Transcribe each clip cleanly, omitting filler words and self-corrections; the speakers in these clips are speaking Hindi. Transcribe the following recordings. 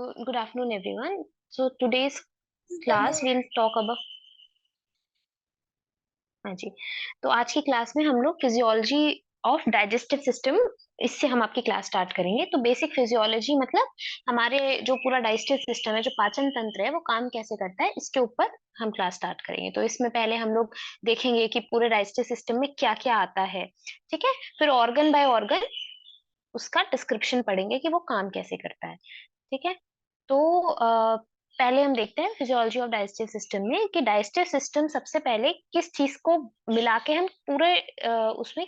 Good afternoon, everyone. So today's class we'll talk about हाँ जी। तो आज की क्लास में हम लोग फिजियोलॉजी ऑफ डाइजेस्टिव सिस्टम इससे हम आपकी क्लास स्टार्ट करेंगे। तो बेसिक फिजियोलॉजी मतलब हमारे जो पूरा डाइजेस्टिव सिस्टम है, जो पाचन तंत्र है, वो काम कैसे करता है, इसके ऊपर हम क्लास स्टार्ट करेंगे। तो इसमें पहले हम लोग देखेंगे कि पूरे डाइजेस्टिव सिस्टम में क्या क्या आता है, ठीक है। फिर ऑर्गन बाय ऑर्गन उसका डिस्क्रिप्शन पढ़ेंगे कि वो काम कैसे करता है, ठीक है। तो पहले हम देखते हैं फिजियोलॉजी ऑफ डाइजेस्टिव सिस्टम में कि डाइजेस्टिव सिस्टम सबसे पहले किस चीज को मिला के हम पूरे उसमें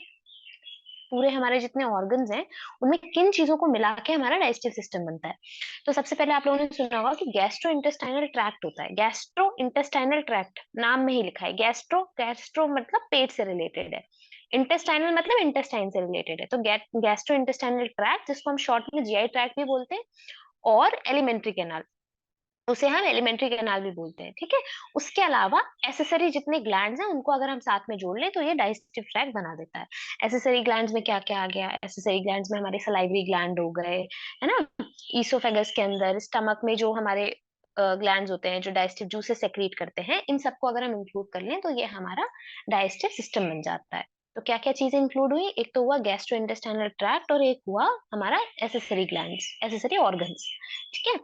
पूरे हमारे जितने ऑर्गन्स हैं उनमें किन चीजों को मिला के हमारा डाइजेस्टिव सिस्टम बनता है। तो सबसे पहले आप लोगों ने सुना होगा कि गैस्ट्रो इंटेस्टाइनल ट्रैक्ट होता है। गैस्ट्रो इंटेस्टाइनल ट्रैक्ट नाम में ही लिखा है। गैस्ट्रो गैस्ट्रो मतलब पेट से रिलेटेड है। इंटेस्टाइनल मतलब इंटेस्टाइन से रिलेटेड है। तो गैस्ट्रो इंटेस्टाइनल ट्रैक्ट, जिसको हम शॉर्ट में जीआई ट्रैक्ट भी बोलते हैं, और एलिमेंट्री कैनाल, उसे हम एलिमेंट्री कैनाल भी बोलते हैं, ठीक है। उसके अलावा एसेसरी जितने ग्लैंड्स हैं उनको अगर हम साथ में जोड़ लें तो ये डाइजेस्टिव ट्रैक्ट बना देता है। एसेसरी ग्लैंड्स में क्या क्या आ गया? एसेसरी ग्लैंड्स में हमारे सलाइवरी ग्लैंड हो गए, है ना। ईसोफेगस के अंदर स्टमक में जो हमारे ग्लैंड्स होते हैं जो डाइजेस्टिव जूसेस सेक्रीट करते हैं, इन सबको अगर हम इंक्लूड कर लें तो ये हमारा डाइजेस्टिव सिस्टम बन जाता है। तो क्या क्या चीजें इंक्लूड हुई? एक तो हुआ गैस्ट्रो इंटेस्टाइनल ट्रैक्ट और एक हुआ हमारा एसेसरी ग्लैंड्स, एसेसरी ऑर्गन्स, ठीक है।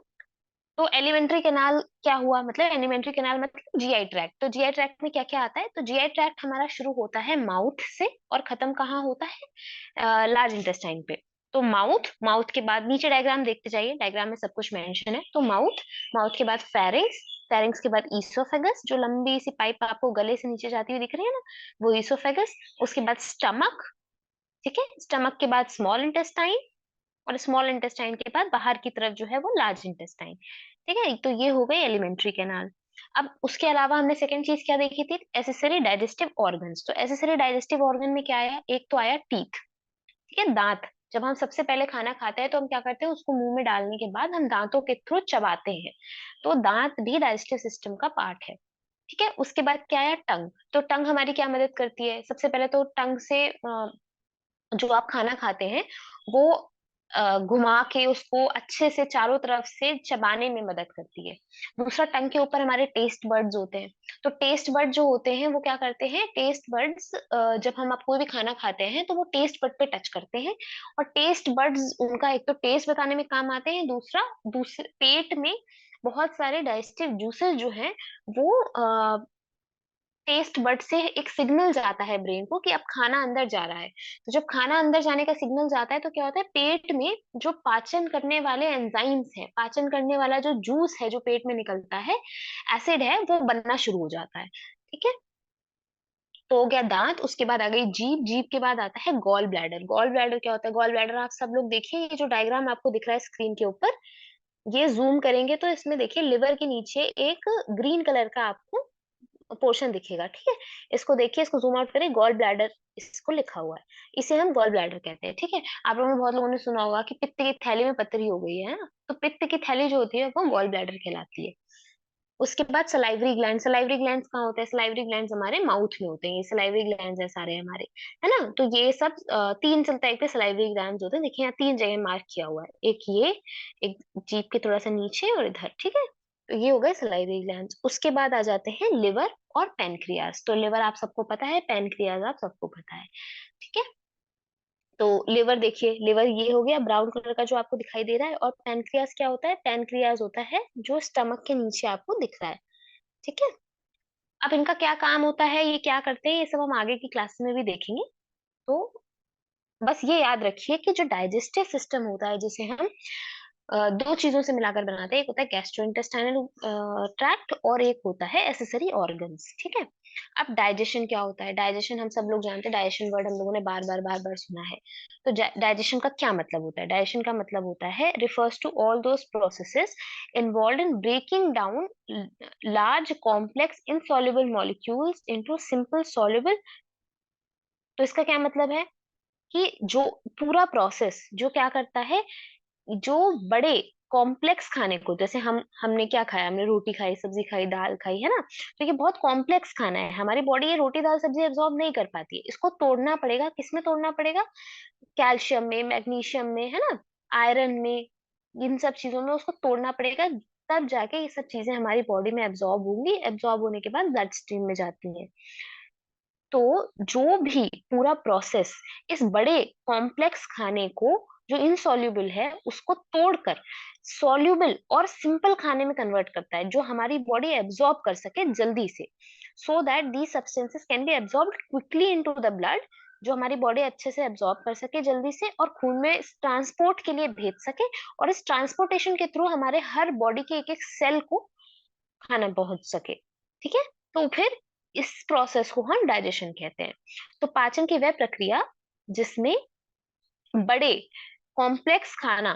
तो एलिमेंट्री कैनाल क्या हुआ? मतलब एलिमेंट्री कैनाल मतलब जीआई ट्रैक्ट। तो जीआई ट्रैक्ट में क्या क्या आता है? तो जीआई ट्रैक्ट हमारा शुरू होता है माउथ से और खत्म कहाँ होता है? लार्ज इंटेस्टाइन पे। तो माउथ, माउथ के बाद नीचे डायग्राम देखते जाइए, डायग्राम में सब कुछ मेंशन है। तो माउथ, माउथ के बाद फेरिंग्स, फेरिंग्स के बाद ईसोफेगस, जो लंबी सी पाइप आपको गले से नीचे जाती हुई दिख रही है ना, वो ईसोफेगस। उसके बाद स्टमक, ठीक है। स्टमक के बाद स्मॉल इंटेस्टाइन, और स्मॉल इंटेस्टाइन के बाद बाहर की तरफ जो है वो लार्ज इंटेस्टाइन, ठीक है। तो ये हो गई एलिमेंट्री कैनाल। अब उसके अलावा हमने सेकंड चीज क्या देखी थी? Accessory digestive organs. तो एसेसरी डाइजेस्टिव ऑर्गन में क्या आया? एक तो आया टीथ, ठीक है, दांत। जब हम सबसे पहले खाना खाते हैं तो हम क्या करते हैं? उसको मुंह में डालने के बाद हम दांतों के थ्रू चबाते हैं। तो दांत भी डाइजेस्टिव सिस्टम का पार्ट है, ठीक है। उसके बाद क्या आया? टंग। तो टंग हमारी क्या मदद करती है? सबसे पहले तो टंग से जो आप खाना खाते हैं वो घुमा के उसको अच्छे से चारों तरफ से चबाने में मदद करती है। दूसरा, टंग के ऊपर हमारे टेस्ट बर्ड्स होते हैं। तो टेस्ट बर्ड जो होते हैं वो क्या करते हैं? टेस्ट बर्ड्स जब हम आप कोई भी खाना खाते हैं तो वो टेस्ट बर्ड पे टच करते हैं, और टेस्ट बर्ड्स उनका एक तो टेस्ट बताने में काम आते हैं, दूसरा दूसरे पेट में बहुत सारे डाइजेस्टिव जूसेस जो हैं वो टेस्ट बड से एक सिग्नल जाता है ब्रेन को कि अब खाना अंदर जा रहा है। तो जब खाना अंदर जाने का सिग्नल जाता है तो क्या होता है? पेट में जो पाचन करने वाले एंजाइम्स हैं, पाचन करने वाला जो जूस है जो पेट में निकलता है, एसिड है, वो बनना शुरू हो जाता है, ठीक है। तो हो गया दांत। उसके बाद आ गई जीभ, जीभ के बाद आता है गॉल ब्लैडर। गॉल ब्लैडर क्या होता है? गॉल ब्लैडर आप सब लोग देखिए, ये जो डायग्राम आपको दिख रहा है स्क्रीन के ऊपर, ये जूम करेंगे तो इसमें देखिए लिवर के नीचे एक ग्रीन कलर का आपको पोर्शन दिखेगा, ठीक है। इसको देखिए, इसको जूम आउट करिए, गॉल ब्लैडर इसको लिखा हुआ है। इसे हम गॉल ब्लैडर कहते हैं, ठीक है। आप लोगों ने, बहुत लोगों ने सुना होगा कि पित्त की थैली में पथरी हो गई है ना, तो पित्त की थैली जो होती है वो गॉल ब्लैडर कहलाती है। उसके बाद सलाइवरी ग्लैंड। सलाइवरी ग्लैंड्स कहाँ होते हैं? सलाइवरी ग्लैंड्स हमारे माउथ में होते हैं। ये सलाइवरी ग्लैंड्स है सारे हमारे, है ना। तो ये सब तीन टाइप के सलाइवरी ग्लैंड्स होते हैं। देखिए यहाँ तीन जगह मार्क किया हुआ है, एक ये, एक जीभ के थोड़ा सा नीचे और इधर, ठीक है। तो ये हो गए सलाइवरी ग्लैंड्स। उसके बाद आ जाते हैं लिवर और पैनक्रियाज। तो लिवर आप सबको पता है, पैनक्रियाज आप सबको पता है, ठीक है। तो लिवर देखिए, लिवर ये हो गया ब्राउन कलर का जो आपको दिखाई दे रहा है। और पैनक्रियाज क्या होता है? पैनक्रियाज होता है जो स्टमक के नीचे आपको दिख रहा है, ठीक है। अब इनका क्या काम होता है, ये क्या करते हैं, ये सब हम आगे की क्लास में भी देखेंगे। तो बस ये याद रखिए कि जो डाइजेस्टिव सिस्टम होता है जिसे हम दो चीजों से मिलाकर बनाते हैं, एक होता है गैस्ट्रोइंटेस्टाइनल ट्रैक्ट और एक होता है एसेसरी ऑर्गन्स, ठीक है। अब डाइजेशन क्या होता है? डाइजेशन हम सब लोग जानते हैं, डाइजेशन वर्ड हम लोगों ने बार बार सुना है। तो डाइजेशन का क्या मतलब होता है? डाइजेशन का मतलब होता है refers to all those processes involved in breaking down large complex insoluble molecules into simple soluble. तो इसका क्या मतलब है? कि जो पूरा प्रोसेस जो क्या करता है, जो बड़े कॉम्प्लेक्स खाने को, जैसे हमने क्या खाया? हमने रोटी खाई, सब्जी खाई, दाल खाई, है ना। तो ये बहुत कॉम्प्लेक्स खाना है, हमारी बॉडी ये रोटी दाल सब्जी एब्जॉर्ब नहीं कर पाती है। इसको तोड़ना पड़ेगा, किसमें तोड़ना पड़ेगा? कैल्शियम में, मैग्नीशियम में, है ना, आयरन में, इन सब चीजों में उसको तोड़ना पड़ेगा, तब जाके ये सब चीजें हमारी बॉडी में एब्जॉर्ब होंगी, एब्जॉर्ब होने के बाद ब्लड स्ट्रीम में जाती हैं। तो जो भी पूरा प्रोसेस इस बड़े कॉम्प्लेक्स खाने को, जो इनसॉल्युबल है, उसको तोड़कर सॉल्युबल और सिंपल खाने में कन्वर्ट करता है, जो हमारी बॉडी एब्जॉर्ब कर सके जल्दी से, so that the substances can be absorb quickly into the blood, जो हमारी बॉडी अच्छे से एब्जॉर्ब कर सके जल्दी से और खून में ट्रांसपोर्ट के लिए भेज सके, और इस ट्रांसपोर्टेशन के थ्रू हमारे हर बॉडी के एक एक सेल को खाना पहुंच सके। ठीक है, तो फिर इस प्रोसेस को हम डाइजेशन कहते हैं। तो पाचन की वह प्रक्रिया जिसमें बड़े कॉम्प्लेक्स खाना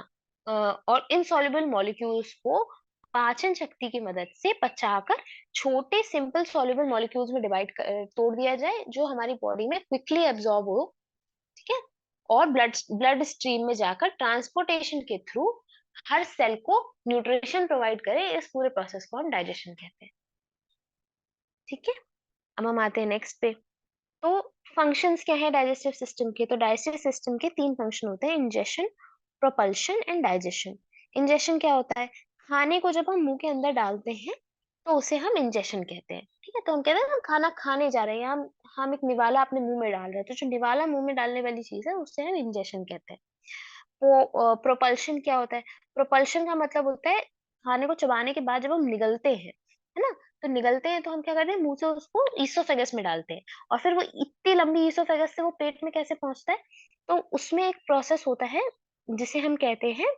और इनसॉल्युबल मॉलिक्यूल्स को पाचन शक्ति की मदद से पचाकर छोटे सिंपल सॉल्युबल मॉलिक्यूल्स में तोड़ दिया जाए, जो हमारी बॉडी में क्विकली एब्जॉर्ब हो। ठीक है, और ब्लड ब्लड स्ट्रीम में जाकर ट्रांसपोर्टेशन के थ्रू हर सेल को न्यूट्रिशन प्रोवाइड करे। इस पूरे प्रोसेस को हम डाइजेशन कहते हैं। ठीक है, अब हम आते हैं नेक्स्ट पे। तो फंक्शंस क्या है डाइजेस्टिव सिस्टम के? तो डाइजेस्टिव सिस्टम के तीन फंक्शन होते हैं: ingestion, propulsion and digestion. Ingestion क्या होता है? खाने को जब हम मुंह के अंदर डालते हैं तो उसे हम इंजेशन कहते हैं। ठीक है, तो हम कहते हैं हम खाना खाने जा रहे हैं, हम एक निवाला अपने मुंह में डाल रहे हैं, तो जो निवाला मुंह में डालने वाली चीज है उससे हम इंजेशन कहते हैं। वो प्रोपल्शन क्या होता है? प्रोपल्शन का मतलब होता है खाने को चबाने के बाद जब हम निगलते हैं, है ना, तो निगलते हैं तो हम क्या करते हैं, मुंह से उसको ईसोफेगस में डालते हैं, और फिर वो इतनी लंबी ईसोफेगस से वो पेट में कैसे पहुंचता है? तो उसमें एक प्रोसेस होता है जिसे हम कहते हैं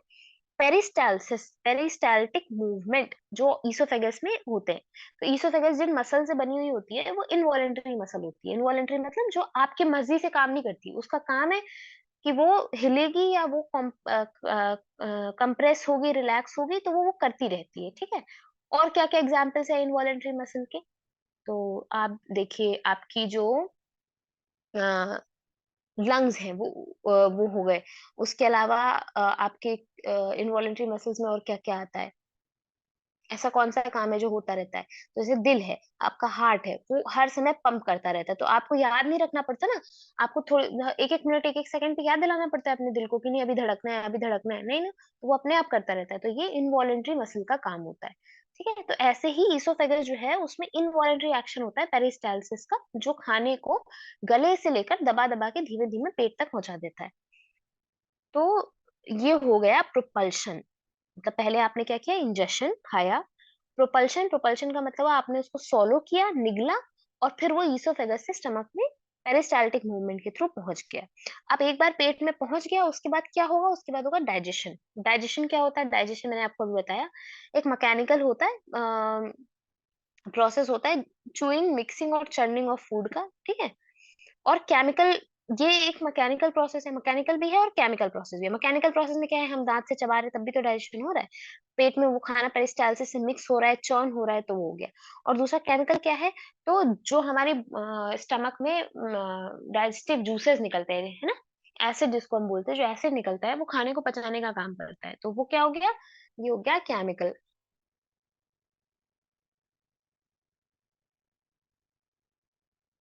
पेरिस्टालसिस, पेरिस्टाल्टिक मूवमेंट, जो ईसोफेगस में होते हैं। तो ईसोफेगस जिन मसल से बनी हुई होती है वो इनवॉलेंटरी मसल होती है। इनवॉलेंटरी मतलब जो आपके मर्जी से काम नहीं करती, उसका काम है कि वो हिलेगी या वो कंप्रेस होगी, रिलैक्स होगी, तो वो करती रहती है। ठीक है, और क्या क्या एग्जांपल्स है इनवॉलेंटरी मसल के? तो आप देखिए, आपकी जो लंग्स हैं वो हो गए। उसके अलावा आपके इनवॉलेंटरी मसल्स में और क्या क्या आता है? ऐसा कौन सा काम है जो होता रहता है? तो जैसे दिल है, आपका हार्ट है, वो हर समय पंप करता रहता है, तो आपको याद नहीं रखना पड़ता ना, आपको थोड़ी एक एक मिनट, एक एक सेकंड पे याद दिलाना पड़ता है अपने दिल को कि नहीं अभी धड़कना है, अभी धड़कना है, नहीं ना, तो वो अपने आप करता रहता है। तो ये इनवॉलेंटरी मसल का काम होता है। ठीक है, तो ऐसे ही ईसोफेगस जो है उसमें इनवॉलेंटरी एक्शन होता है पेरिस्टालसिस का, जो खाने को गले से लेकर दबा दबा के धीमे धीमे पेट तक पहुंचा देता है। तो ये हो गया प्रोपल्शन। मतलब पहले आपने क्या किया, इंजेक्शन खाया। प्रोपल्शन, प्रोपल्शन का मतलब आपने उसको सोलो किया, निगला, और फिर वो ईसोफेगस से स्टमक में पेरिस्टाल्टिक मूवमेंट के थ्रू पहुंच गया। अब एक बार पेट में पहुंच गया, उसके बाद क्या होगा? उसके बाद होगा डाइजेशन। डाइजेशन क्या होता है? डाइजेशन मैंने आपको अभी बताया, एक मैकेनिकल होता है, प्रोसेस होता है, चूइंग, मिक्सिंग और चर्निंग ऑफ फूड का। ठीक है, और केमिकल, ये एक मैकेनिकल प्रोसेस है, मैकेनिकल भी है और केमिकल प्रोसेस भी है। मैकेनिकल प्रोसेस में क्या है, हम दांत से चबा रहे हैं तब भी तो डाइजेशन हो रहा है, पेट में वो खाना पेरिस्टालसिस से मिक्स हो रहा है, चर्न हो रहा है, तो वो हो गया। और दूसरा केमिकल क्या है? तो जो हमारे स्टमक में डाइजेस्टिव जूसेस निकलते हैं, है ना, एसिड जिसको हम बोलते हैं, जो एसिड निकलता है वो खाने को पचाने का काम करता है, तो वो क्या हो गया? ये हो गया केमिकल।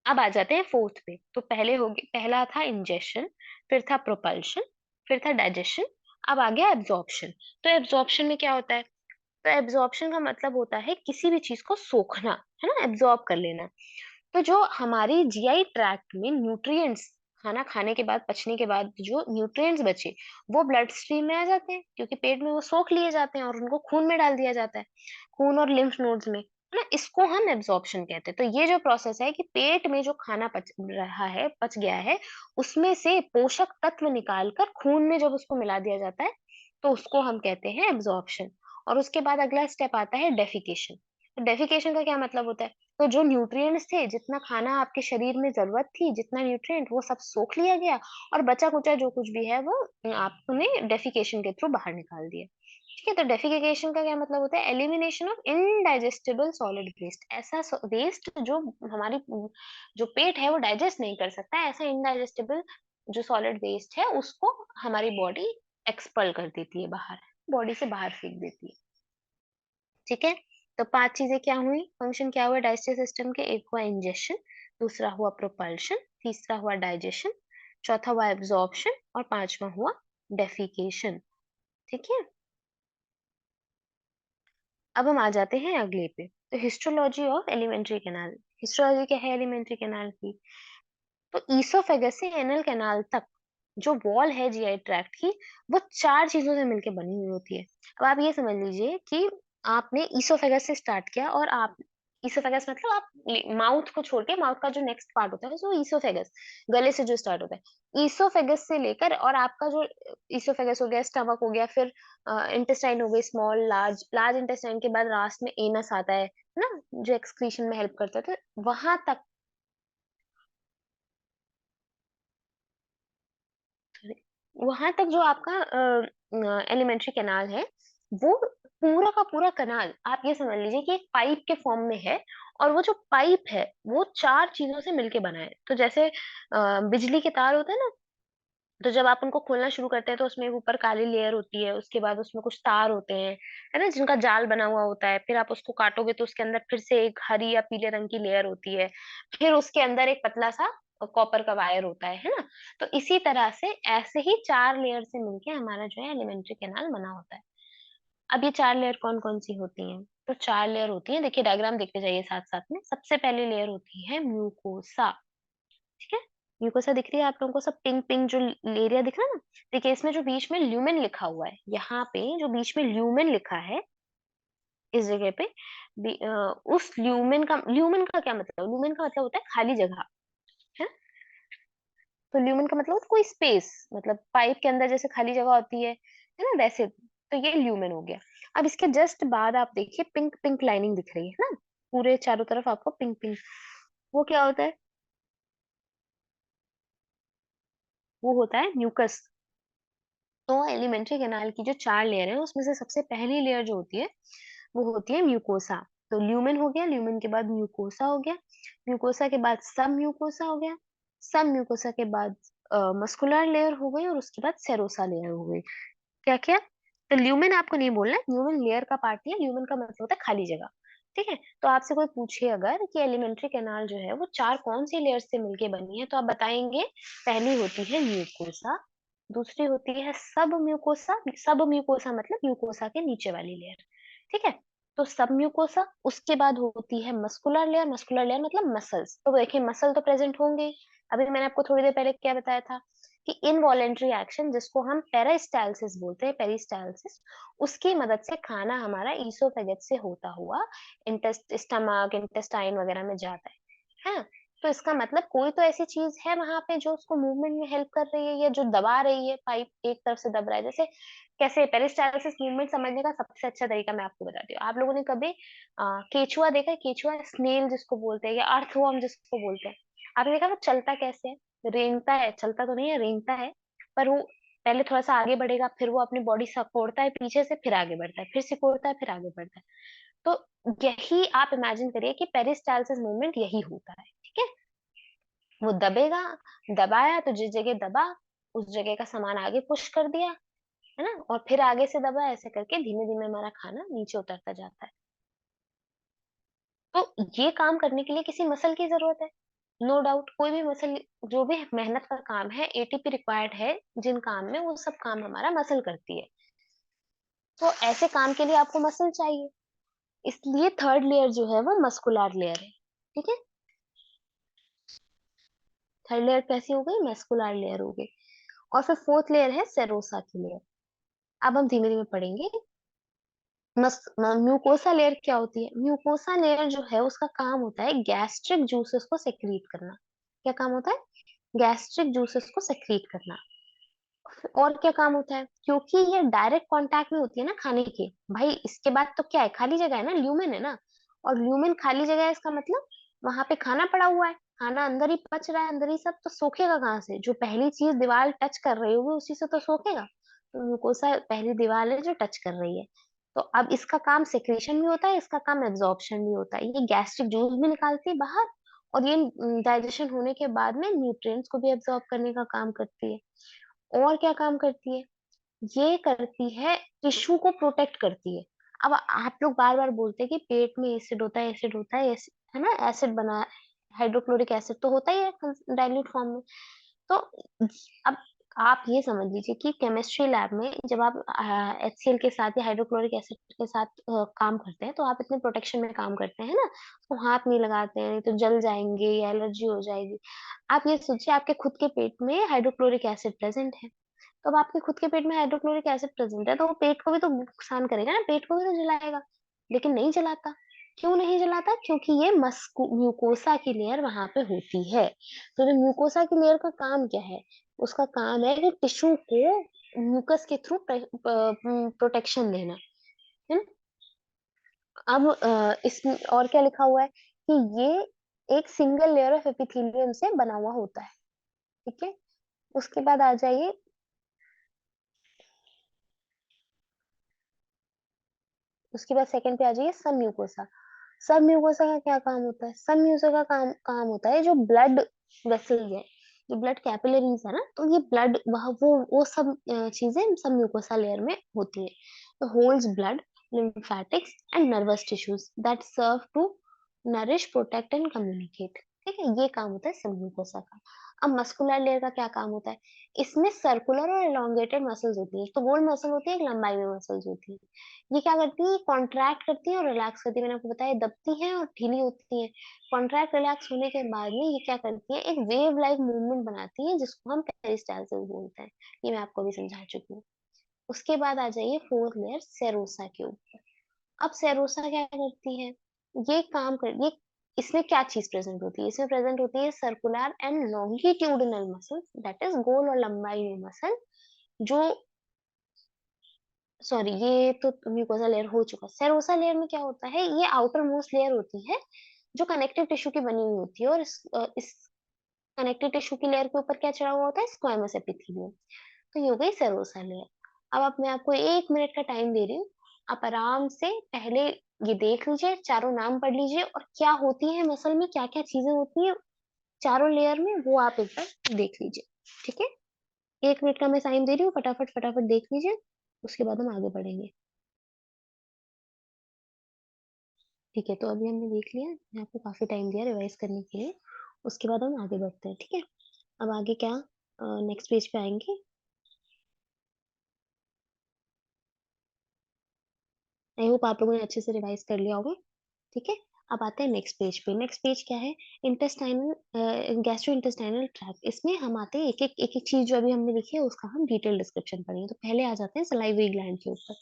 अब आ जाते हैं फोर्थ पे। तो पहले हो गया, पहला था इंजेशन, फिर था प्रोपल्शन, फिर था डाइजेशन, अब आ गया एब्जॉर्प्शन। तो एब्जॉर्प्शन में क्या होता है? तो एब्जॉर्प्शन का मतलब होता है किसी भी चीज को सोखना, है ना, एब्जॉर्ब कर लेना। तो जो हमारी जीआई ट्रैक्ट में न्यूट्रिएंट्स, खाना खाने के बाद, पचने के बाद जो न्यूट्रिएंट्स बचे, वो ब्लड स्ट्रीम में आ जाते हैं, क्योंकि पेट में वो सोख लिए जाते हैं और उनको खून में डाल दिया जाता है, खून और लिम्फ नोड्स में, है ना, इसको हम एब्जॉर्प्शन कहते हैं। तो ये जो प्रोसेस है कि पेट में जो खाना पच रहा है, पच गया है, उसमें से पोषक तत्व निकाल कर खून में जब उसको मिला दिया जाता है, तो उसको हम कहते हैं एब्जॉर्प्शन। और उसके बाद अगला स्टेप आता है डेफिकेशन। तो डेफिकेशन का क्या मतलब होता है? तो जो न्यूट्रिएंट्स थे, जितना खाना आपके शरीर में जरूरत थी, जितना न्यूट्रिएंट, वो सब सोख लिया गया, और बचा कुचा जो कुछ भी है वो आपने डेफिकेशन के थ्रू बाहर निकाल दिया। ठीक है, तो डेफिकेशन का क्या मतलब होता है? Elimination of indigestible solid waste. ऐसा वेस्ट जो हमारी जो पेट है वो डाइजेस्ट नहीं कर सकता है, ऐसा इनडाइजेस्टेबल जो सॉलिड वेस्ट है उसको हमारी बॉडी एक्सपल कर देती है बाहर, बॉडी से बाहर फेंक देती है। ठीक है, तो पांच चीजें क्या हुई, फंक्शन क्या हुआ डाइजेस्टिव सिस्टम के? एक हुआ इंजेशन, दूसरा हुआ प्रोपल्शन, तीसरा हुआ डाइजेशन, चौथा हुआ एब्जॉर्प्शन, और पांचवा हुआ डेफिकेशन। ठीक है, अब हम आ जाते हैं अगले पे, तो histology of alimentary canal. Histology क्या है एलिमेंट्री कैनाल की? तो ईसोफेगस से एनल कैनाल तक जो वॉल है जीआई ट्रैक्ट की, वो 4 चीज़ों से मिलके बनी हुई होती है। अब आप ये समझ लीजिए कि आपने ईसोफेगस से स्टार्ट किया और आप ईसोफेगस मतलब आप माउथ को छोड़ के माउथ का जो नेक्स्ट पार्ट होता है वो ईसोफेगस, गले से जो स्टार्ट होता है। ईसोफेगस से लेकर और आपका जो ईसोफेगस हो गया, स्टमक हो गया, फिर इंटेस्टाइन हो गई, स्मॉल, लार्ज, लार्ज इंटेस्टाइन के बाद लास्ट में एनस आता है ना? जो एक्सक्रीशन में हेल्प करता है, तो वहां तक वहां तक जो आपका एलिमेंट्री कैनाल है, वो पूरा का पूरा कैनाल आप ये समझ लीजिए कि एक पाइप के फॉर्म में है। और वो जो पाइप है वो 4 चीजों से मिलके बना है। तो जैसे बिजली के तार होते हैं ना, तो जब आप उनको खोलना शुरू करते हैं तो उसमें ऊपर काली लेयर होती है, उसके बाद उसमें कुछ तार होते हैं, है ना, जिनका जाल बना हुआ होता है। फिर आप उसको काटोगे तो उसके अंदर फिर से एक हरी या पीले रंग की लेयर होती है। फिर उसके अंदर एक पतला सा कॉपर का वायर होता है ना? तो इसी तरह से ऐसे ही 4 लेयर से मिलके हमारा जो है एलिमेंट्री कैनाल बना होता है। अब ये 4 लेयर कौन-कौन सी होती हैं? तो 4 लेयर होती हैं, देखिए डायग्राम देखते जाइए साथ-साथ में। सबसे पहली लेयर होती है म्यूकोसा। ठीक है? म्यूकोसा दिख रही है आप लोगों को, सब पिंक पिंक जो एरिया दिख रहा है ना? देखिए इसमें जो बीच में ल्यूमेन लिखा हुआ है, यहाँ पे जो बीच में ल्यूमेन लिखा है, इस जगह पे उस ल्यूमेन का क्या मतलब? ल्यूमेन का मतलब होता है खाली जगह, है? तो ल्यूमेन का मतलब होता है कोई स्पेस, मतलब पाइप के अंदर जैसे खाली जगह होती है ना? वैसे, तो ये ल्यूमेन हो गया। अब इसके जस्ट बाद आप देखिए पिंक पिंक लाइनिंग दिख रही है ना? पूरे चारों तरफ आपको पिंक पिंक, वो क्या होता है? वो होता है म्यूकस। तो एलिमेंट्री कैनाल की जो 4 लेयर है उसमें से सबसे पहली लेयर जो होती है वो होती है म्यूकोसा। तो ल्यूमेन हो गया, ल्यूमेन के बाद म्यूकोसा हो गया, म्यूकोसा के बाद सब म्यूकोसा हो गया, सब म्यूकोसा के बाद मस्कुलर लेयर हो गई और उसके बाद सेरोसा लेयर हो गई। क्या क्या? तो ल्यूमेन आपको नहीं बोलना है, ल्यूमेन लेयर का पार्ट नहीं है, ल्यूमेन का मतलब होता है खाली जगह। ठीक है? तो आपसे कोई पूछे अगर कि एलिमेंट्री कैनाल जो है वो 4 कौन सी लेयर से मिलके बनी है, तो आप बताएंगे पहली होती है म्यूकोसा, दूसरी होती है सब म्यूकोसा। सब म्यूकोसा मतलब म्यूकोसा के नीचे वाली लेयर। ठीक है? तो सब म्यूकोसा, उसके बाद होती है मस्कुलर लेयर। मस्कुलर लेयर मतलब मसल्स। तो देखिए मसल तो प्रेजेंट होंगे ही। अभी मैंने आपको थोड़ी देर पहले क्या बताया था कि इनवॉलेंट्री एक्शन जिसको हम पेरिस्टालसिस बोलते हैं, पेरिस्टालसिस, उसकी मदद से खाना हमारा ईसोफेगस से होता हुआ स्टमक, इंटेस्टाइन वगैरह में जाता है। तो इसका मतलब कोई तो ऐसी चीज है वहां पे जो उसको मूवमेंट में हेल्प कर रही है या जो दबा रही है, पाइप एक तरफ से दब रहा है। जैसे कैसे पेरिस्टालसिस मूवमेंट समझने का सबसे अच्छा तरीका मैं आपको बताती हूँ। आप लोगों ने कभी केचुआ देखा है? केचुआ स्नेल जिसको बोलते हैं या अर्थवर्म जिसको बोलते हैं, आपने देखा वो चलता कैसे है? रेंगता है, चलता तो नहीं है, रेंगता है। पर वो पहले थोड़ा सा आगे बढ़ेगा, फिर वो अपनी बॉडी सिकोड़ता है पीछे से, फिर आगे बढ़ता है, फिर सिकोड़ता है, फिर आगे बढ़ता है। तो यही आप इमेजिन करिए कि पेरिस्टालसिस मूवमेंट यही होता है। ठीक है? वो दबेगा, दबाया तो जिस जगह दबा उस जगह का सामान आगे पुश कर दिया, है ना? और फिर आगे से दबा, ऐसे करके धीमे धीमे हमारा खाना नीचे उतरता जाता है। तो ये काम करने के लिए किसी मसल की जरूरत है, नो डाउट। कोई भी मसल, जो भी मेहनत का काम है, एटीपी रिक्वायर्ड है जिन काम में, वो सब काम हमारा मसल करती है। तो ऐसे काम के लिए आपको मसल चाहिए, इसलिए थर्ड लेयर जो है वो मस्कुलर लेयर है। ठीक है? थर्ड लेयर कैसी हो गई? मस्कुलर लेयर हो गई। और फिर फोर्थ लेयर है सेरोसा की लेयर। अब हम धीमे धीमे पढ़ेंगे। म्यूकोसा लेयर क्या होती है? म्यूकोसा लेयर जो है उसका काम होता है गैस्ट्रिक जूसेस को सेक्रीट करना। क्या काम होता है? गैस्ट्रिक जूसेस को सेक्रीट करना। और क्या काम होता है? क्योंकि ये डायरेक्ट कांटेक्ट में होती है ना खाने के, भाई इसके बाद तो क्या है? खाली जगह है ना, ल्यूमेन है ना। और ल्यूमेन खाली जगह है, इसका मतलब वहां पे खाना पड़ा हुआ है, खाना अंदर ही पच रहा है, अंदर ही सब। तो सोखेगा कहाँ से? जो पहली चीज दीवार टच कर रही होगी उसी से तो सोखेगा। तो ग्लूकोसा पहली दीवार है जो टच कर रही है। तो अब इसका काम सेक्रेशन भी होता है, इसका काम एब्जॉर्प्शन भी होता है। ये गैस्ट्रिक जूस भी निकालती है बाहर, और ये डाइजेशन होने के बाद में न्यूट्रिएंट्स को भी एब्जॉर्ब करने का काम करती है। और क्या काम करती है? ये करती है, टिश्यू को प्रोटेक्ट करती है। अब आप लोग बार बार बोलते हैं कि पेट में एसिड होता है, एसिड होता है, है ना? एसिड बना, हाइड्रोक्लोरिक एसिड तो होता ही है डाइल्यूट फॉर्म में। तो अब आप ये समझ लीजिए कि केमिस्ट्री लैब में जब आप HCl के साथ या हाइड्रोक्लोरिक एसिड के साथ काम करते हैं, तो आप इतने प्रोटेक्शन में काम करते हैं ना, तो हाथ नहीं लगाते हैं, नहीं तो जल जाएँगे या एलर्जी हो जाएगी। आप ये सोचिए आपके खुद के पेट में हाइड्रोक्लोरिक एसिड प्रेज़ेंट है। तो अब आपके खुद के पेट में हाइड्रोक्लोरिक एसिड प्रेज़ेंट है, तो वो पेट को भी तो नुकसान करेगा ना, पेट को भी तो जलाएगा, लेकिन नहीं जलाता। क्यों नहीं जलाता? क्योंकि ये म्यूकोसा की लेयर वहाँ पे होती है। तो जो म्यूकोसा की लेयर का काम क्या है? उसका काम है कि टिश्यू को म्यूकस के थ्रू प्रोटेक्शन देना, है ना? अब इसमें और क्या लिखा हुआ है कि ये एक सिंगल लेयर ऑफ एपिथेलियम से बना हुआ होता है, ठीक है? उसके बाद आ जाइए, उसके बाद सेकंड पे आ जाइए सब म्यूकोसा। सब म्यूकोसा का क्या काम होता है? सब म्यूकोसा का काम काम होता है जो ब्लड वेसल्स है, जो ब्लड कैपिलरीज है ना, तो ये ब्लड वह वो सब चीजें सब म्यूकोसा लेयर में होती है। तो holds blood, lymphatics and nervous tissues that serve to nourish, protect and communicate. ठीक है, ये काम होता है सब म्यूकोसा का। अब मस्कुलर लेयर का क्या काम होता है? इसमें सर्कुलर और एलोंगेटेड मसल्स होती है, तो गोल मसल होती है, एक लंबाई में मसल्स होती है। ये क्या करती है? कॉन्ट्रैक्ट करती है और रिलैक्स करती है। मैंने आपको बताया दबती हैं और ढीली होती हैं। कॉन्ट्रैक्ट रिलैक्स होने के बाद में ये क्या करती है? एक वेव लाइक मूवमेंट बनाती है जिसको हम पेरिस्टालसिस बोलते हैं। ये मैं आपको अभी समझा चुकी हूँ। उसके बाद आ जाइए फोर्थ लेयर सेरोसा के ऊपर। अब सेरोसा क्या करती है? ये काम कर ये इसमें क्या चीज प्रेजेंट होती है? इसमें प्रेजेंट होती है circular and longitudinal muscle, that is गोल और लंबाई में मसल, जो सॉरी ये तो म्यूकोसा लेयर हो चुका। सेरोसा लेयर में क्या होता है? ये आउटर मोस्ट लेयर होती है जो कनेक्टिव टिश्यू की बनी हुई होती है, और इस कनेक्टिव टिश्यू की लेयर के ऊपर क्या चढ़ा हुआ होता है? Squamous epithelium. तो ये हो गई सेरोसा लेयर। अब मैं आपको 1 मिनट का टाइम दे रही हूँ, आप आराम से पहले ये देख लीजिए, चारों नाम पढ़ लीजिए और क्या होती है मसल में, क्या क्या चीजें होती है चारों लेयर में, वो आप एक बार देख लीजिए। ठीक है, 1 मिनट का मैं टाइम दे रही हूँ, फटाफट फटाफट देख लीजिए, उसके बाद हम आगे बढ़ेंगे। ठीक है, तो अभी हमने देख लिया, मैंने आपको काफ़ी टाइम दिया रिवाइज़ करने के लिए, उसके बाद हम आगे बढ़ते हैं, ठीक है? अब आगे क्या नेक्स्ट पेज पे आएँगे। आई होप आप लोगों ने अच्छे से रिवाइज़ कर लिया होगा, ठीक है? अब आते हैं नेक्स्ट पेज पे। नेक्स्ट पेज क्या है? Intestinal gastrointestinal tract. इसमें हम आते हैं एक-एक चीज़ जो अभी हमने लिखी है उसका हम डिटेल डिस्क्रिप्शन पढ़ेंगे। तो पहले आ जाते हैं सलाइवरी ग्लैंड के ऊपर।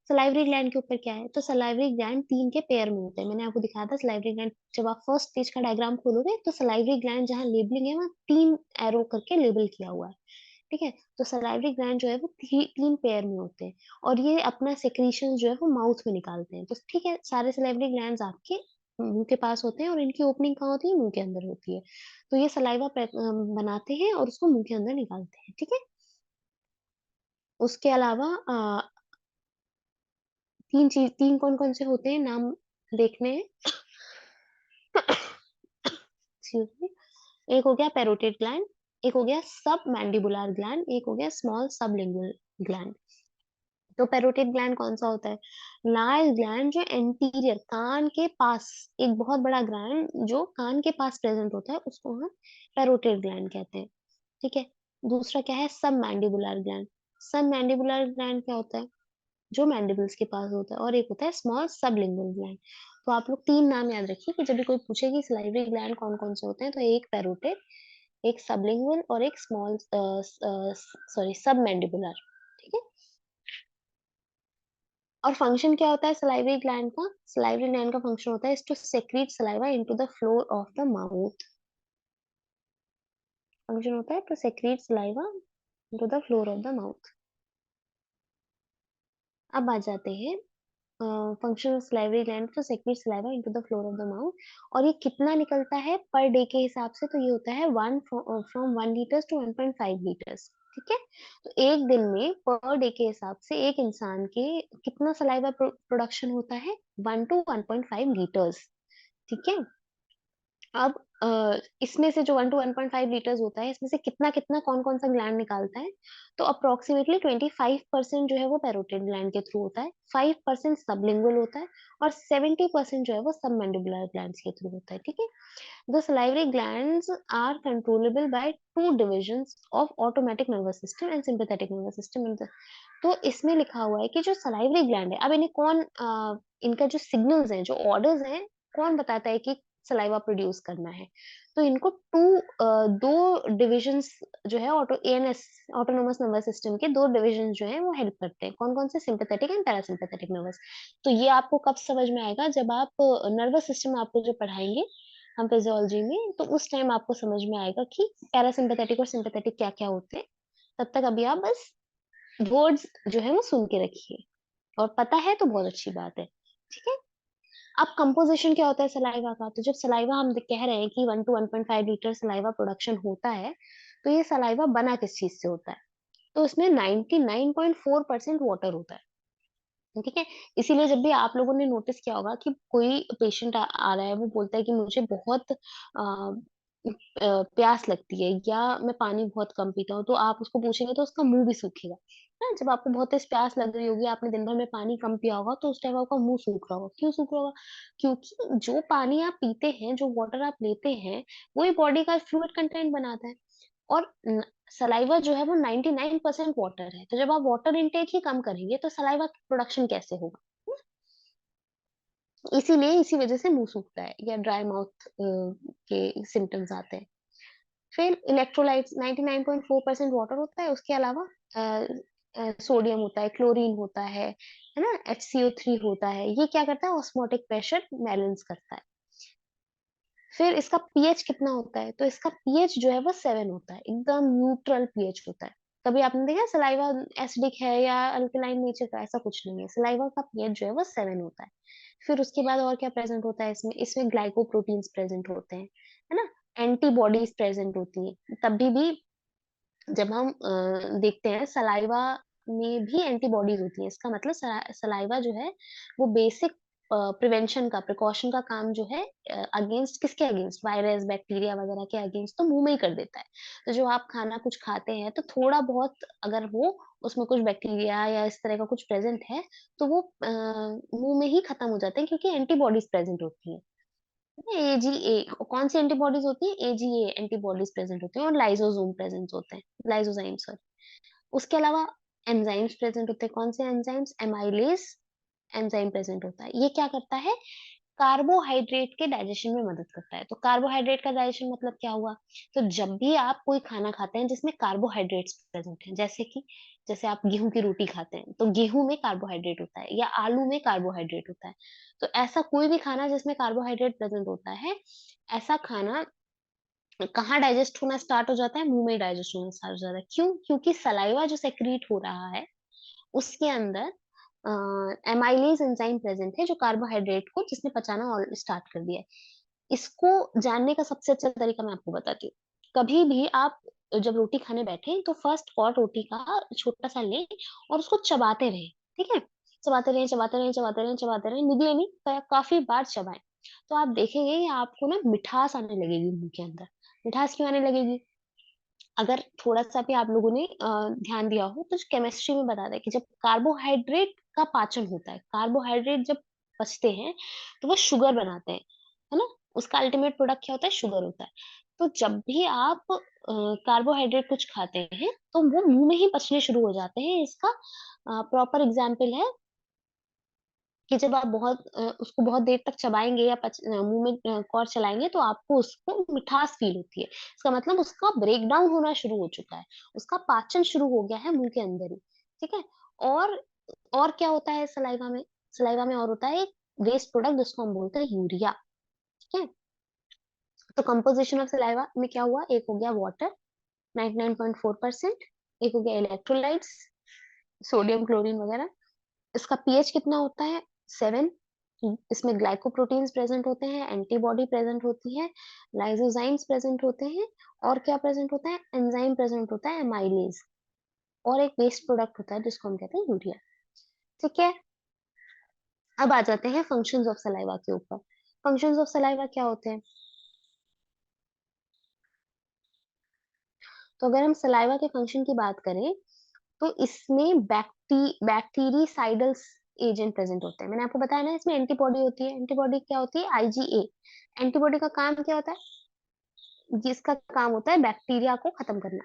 सलाइवरी ग्लैंड के ऊपर क्या है? तो सलाइवरी ग्लैंड 3 के पेयर में होते हैं। मैंने आपको दिखाया था सलाइवरी ग्लैंड, जब आप फर्स्ट पेज का डायग्राम खोलोगे तो सलाइवरी ग्लैंड जहाँ लेबलिंग है वहाँ 3 एरो करके लेबल किया हुआ है। ठीक है? तो सलाइवरी ग्लैंड जो है वो 3 पेयर में होते हैं और ये अपना सेक्रीशन जो है वो माउथ में निकालते हैं। तो ठीक है, सारे सलाइवरी ग्लैंड्स आपके मुँह के पास होते हैं और इनकी ओपनिंग कहाँ होती है? मुँह के अंदर होती है। तो ये सलाइवा बनाते हैं और उसको मुँह के अंदर निकालते हैं। ठीक है? उसके अलावा 3 कौन-कौन से होते हैं नाम देखने हैं। Excuse me. एक हो गया पैरोटिड ग्लैंड, एक हो गया सबमैंडिबुलर ग्लैंड, एक हो गया स्मॉल सबलिंगुअल ग्लैंड। तो पैरोटिड ग्लैंड कौन-सा होता है? लाल ग्लैंड जो एंटीरियर कान के पास, एक बहुत बड़ा ग्लैंड जो कान के पास प्रेज़ेंट होता है, उसको हम पैरोटिड ग्लैंड कहते हैं, ठीक है? दूसरा क्या है? Submandibular gland. सबमैंडिबुलर ग्लैंड क्या होता है? जो मैंडिबल्स के पास होता है, और एक होता है स्मॉल सबलिंगुअल ग्लैंड। तो आप लोग 3 नाम याद रखिए कि जब भी कोई पूछे कि सलाइवरी ग्लैंड कौन-कौन से होते हैं, तो एक पैरोटिड, एक सबलिंगुअल और एक स्मॉल सॉरी सबमैंडिबुलर, ठीक है? और फंक्शन क्या होता है सलाइवरी ग्लैंड का? सलाइवरी ग्लैंड का फंक्शन होता है is to secrete saliva into the floor of the mouth. Function होता है to secrete saliva into the floor of the mouth. अब आ जाते हैं function of salivary gland to secrete saliva into the floor of the mouth. और ये कितना निकलता है पर डे के हिसाब से? तो ये होता है 1 फ्रॉम 1 लीटर्स टू 1.5 लीटर्स, ठीक है? तो एक दिन में पर डे के हिसाब से एक इंसान के कितना सलाइवा प्रोडक्शन होता है? 1 टू 1.5 लीटर्स, ठीक है? अब इसमें से जो 1 टू 1.5 लीटर्स होता है, इसमें से कितना-कितना कौन-कौन सा ग्लैंड निकालता है, तो अप्रॉक्सिमेटली 25% जो है वो पैरोटिड ग्लैंड के थ्रू होता है, 5% सबलिंगुअल होता है और 70% जो है वो सबमैंडिबुलर ग्लैंड्स के थ्रू होता है, ठीक है? The salivary glands are controllable by two divisions of automatic nervous system and sympathetic nervous system in the तो इसमें लिखा हुआ है कि जो सलाइवरी ग्लैंड है, अब इन्हें कौन इनका जो सिग्नल्स हैं, जो ऑर्डर्स हैं, कौन बताता है कि सलाइवा प्रोड्यूस करना है? तो इनको 2 डिविजन्स जो है auto ANS autonomous nervous system के 2 डिविजन्स जो हैं वो हेल्प करते हैं। कौन-कौन से? Sympathetic and parasympathetic nervous. तो ये आपको कब समझ में आएगा? जब आप नर्वस सिस्टम आपको जो पढ़ाएँगे हम फिजियोलॉजी में, तो उस टाइम आपको समझ में आएगा कि पैरासिम्पैथेटिक और सिम्पैथेटिक क्या-क्या होते हैं। तब तक अभी आप बस वर्ड्स जो है वो सुन के रखिए और पता है तो बहुत अच्छी बात है, ठीक है? अब कंपोज़िशन क्या होता है सलाइवा का? तो जब सलाइवा हम कह रहे हैं कि 1 टू 1.5 लीटर सलाइवा प्रोडक्शन होता है, तो ये सलाइवा बना किस चीज़ से होता है? तो इसमें 99.4% वाटर होता है, ठीक है? इसीलिए जब भी आप लोगों ने नोटिस किया होगा कि कोई पेशेंट आ रहा है, वो बोलता है कि मुझे बहुत प्यास लगती है या मैं पानी बहुत कम पीता हूँ, तो आप उसको पूछेंगे तो उसका मुँह भी सूखेगा, है ना? जब आपको बहुत तेज़ प्यास लग रही होगी, आपने दिन भर में पानी कम पिया होगा, तो उस टाइम आपका मुँह सूख रहा होगा। क्यों सूख रहा होगा? क्योंकि जो पानी आप पीते हैं, जो वाटर आप लेते हैं, वही बॉडी का फ्लूइड कंटेंट बनाता है और सलाइवा जो है वो 99% वाटर है। तो जब आप वाटर इनटेक ही कम करेंगे, तो सलाइवा प्रोडक्शन कैसे होगा? इसीलिए इसी वज़ह से मुँह सूखता है या ड्राई माउथ के सिम्पटम्स आते हैं। फिर इलेक्ट्रोलाइट्स 99.4% वाटर होता है, उसके अलावा अ सोडियम होता है, क्लोरीन होता है ना? HCO3 होता है। ये क्या करता है? ऑस्मोटिक प्रेशर बैलेंस करता है। फिर इसका पीएच कितना होता है? तो इसका पीएच जो है वो 7 होता है, एकदम न्यूट्रल पीएच होता है। कभी आपने देखा है सलाइवा एसिडिक है या अल्कलाइन नेचर का? ऐसा कुछ नहीं है। सलाइवा का पीएच जो है वो 7 होता है। फिर उसके बाद और क्या प्रेज़ेंट होता है इसमें? इसमें ग्लाइकोप्रोटीन्स प्रेज़ेंट होते हैं, है ना? एंटीबॉडीज़ प्रेज़ेंट होती हैं। तभी भी जब हम देखते हैं सलाइवा में भी एंटीबॉडीज़ होती हैं। इसका मतलब सलाइवा जो है वो बेसिक प्रिवेंशन का, प्रिकॉशन का काम जो है अगेंस्ट किसके अगेंस्ट? वायरस, बैक्टीरिया वगैरह के अगेंस्ट तो मुँह में ही कर देता है। तो जो आप खाना कुछ खाते हैं तो थोड़ा बहुत अगर वो उसमें कुछ बैक्टीरिया या इस तरह का कुछ प्रेज़ेंट है, तो वो मुँह में ही खत्म हो जाते हैं क्योंकि एंटीबॉडीज़ प्रेज़ेंट होती हैं। एजीए कौन सी एंटीबॉडीज़ होती हैं? एजीए एंटीबॉडीज़ प्रेज़ेंट होती हैं और लाइसोसोम प्रेज़ेंट होते हैं, लाइसोजाइम सॉरी। उसके अलावा एंजाइम्स प्रेज़ेंट होते हैं, कौन से एंजाइम्स? एमाइलेज एंजाइम प्रेज़ेंट होता है। ये क्या करता है? कार्बोहाइड्रेट के डाइजेशन में मदद करता है। तो कार्बोहाइड्रेट का डाइजेशन मतलब क्या हुआ? तो जब भी आप कोई खाना खाते हैं जिसमें कार्बोहाइड्रेट्स प्रेज़ेंट हैं, जैसे आप गेहूँ की रोटी खाते हैं, तो गेहूँ में कार्बोहाइड्रेट होता है या आलू में कार्बोहाइड्रेट होता है। तो ऐसा कोई भी खाना जिसमें कार्बोहाइड्रेट प्रेज़ेंट होता है, ऐसा खाना कहाँ डाइजेस्ट होना स्टार्ट हो जाता है? मुँह में ही डाइजेस्ट होना स्टार्ट हो जाता है। क्यों? क्योंकि सलाइवा जो सेक्रीट हो रहा है, उसके अंदर एमाइलेज एंजाइम प्रेज़ेंट है जो कार्बोहाइड्रेट को जिसने पचाना स्टार्ट कर दिया है। इसको जानने का सबसे अच्छा तरीका मैं आपको बताती हूँ। कभी भी आप जब रोटी खाने बैठें तो फर्स्ट पॉट रोटी का छोटा-सा लें और उसको चबाते रहें, ठीक है? चबाते रहें, चबाते रहें, चबाते रहें, चबाते रहें, निगले नहीं, काफ़ी बार चबाएँ। तो आप देखेंगे ये आपको ना मिठास आने लगेगी मुँह के अंदर। मिठास क्यों आने लगेगी? अगर थोड़ा-सा भी आप लोगों ने ध्यान दिया हो तो केमिस्ट्री में बताता है कि जब कार्बोहाइड्रेट का पाचन होता है, कार्बोहाइड्रेट जब पचते हैं, तो वो शुगर बनाते हैं, है ना? उसका अल्टीमेट प्रोडक्ट क्या होता है? शुगर होता है। तो जब भी आप कार्बोहाइड्रेट कुछ खाते हैं, तो वो मुँह में ही पचने शुरू हो जाते हैं। इसका प्रॉपर एग्ज़ाम्पल है कि जब आप उसको बहुत देर तक चबाएँगे या मुँह में कौर चलाएँगे तो आपको उसको मिठास फ़ील होती है। इसका मतलब उसका ब्रेकडाउन होना शुरू हो चुका है। उसका पाचन शुरू हो गया है मुँह के अंदर ही, ठीक है? और और क्या होता है सलाइवा में? सलाइवा में और होता है एक वेस्ट प्रोडक्ट जिसको हम बोलते हैं यूरिया, ठीक है? तो कंपोज़िशन ऑफ सलाइवा में क्या हुआ? एक हो गया वाटर 99.4%, एक हो गया इलेक्ट्रोलाइट्स, सोडियम, क्लोरीन वगैरह। इसका पीएच कितना होता है? 7। इसमें ग्लाइकोप्रोटीन्स प्रेज़ेंट होते हैं, एंटीबॉडी प्रेज़ेंट होती है, लाइसोज़ाइम्स प्रेज़ेंट होते हैं और क्या प्रेज़ेंट होता है? एंजाइम प्रेज़ेंट होता है, एमाइलेज और एक वेस्ट प्रोडक्ट होता है जिसको हम कहते हैं यूरिया, ठीक है? अब आ जाते हैं फंक्शंस ऑफ सलाइवा के ऊपर। फंक्शंस ऑफ सलाइवा क्या होते हैं? तो अगर हम सलाइवा के फंक्शन की बात करें, तो इसमें बैक्टीरिसाइडल एजेंट प्रेजेंट होते हैं। मैंने आपको बताया ना, इसमें एंटीबॉडी होती है। एंटीबॉडी क्या होती है? आईजीए। एंटीबॉडी का काम क्या होता है? जिसका काम होता है बैक्टीरिया को खत्म करना।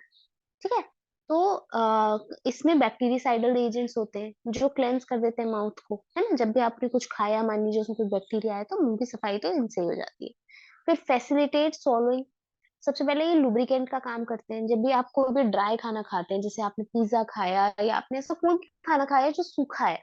ठीक है। तो इसमें बैक्टीरिसाइडल एजेंट्स होते हैं जो क्लेंस कर देते हैं माउथ को, है ना? जब भी आपने कुछ खाया, मान लीजिए उसमें कोई बैक्टीरिया आया, तो मुंह की सफाई तो इनसे ही हो जाती है। फिर फैसिलिटेट swallowing। सबसे पहले ये लुब्रिकेंट का काम करते हैं। जब भी आप कोई भी ड्राई खाना खाते हैं, जैसे आपने पिज्जा खाया या आपने ऐसा कोई खाना खाया जो सूखा है,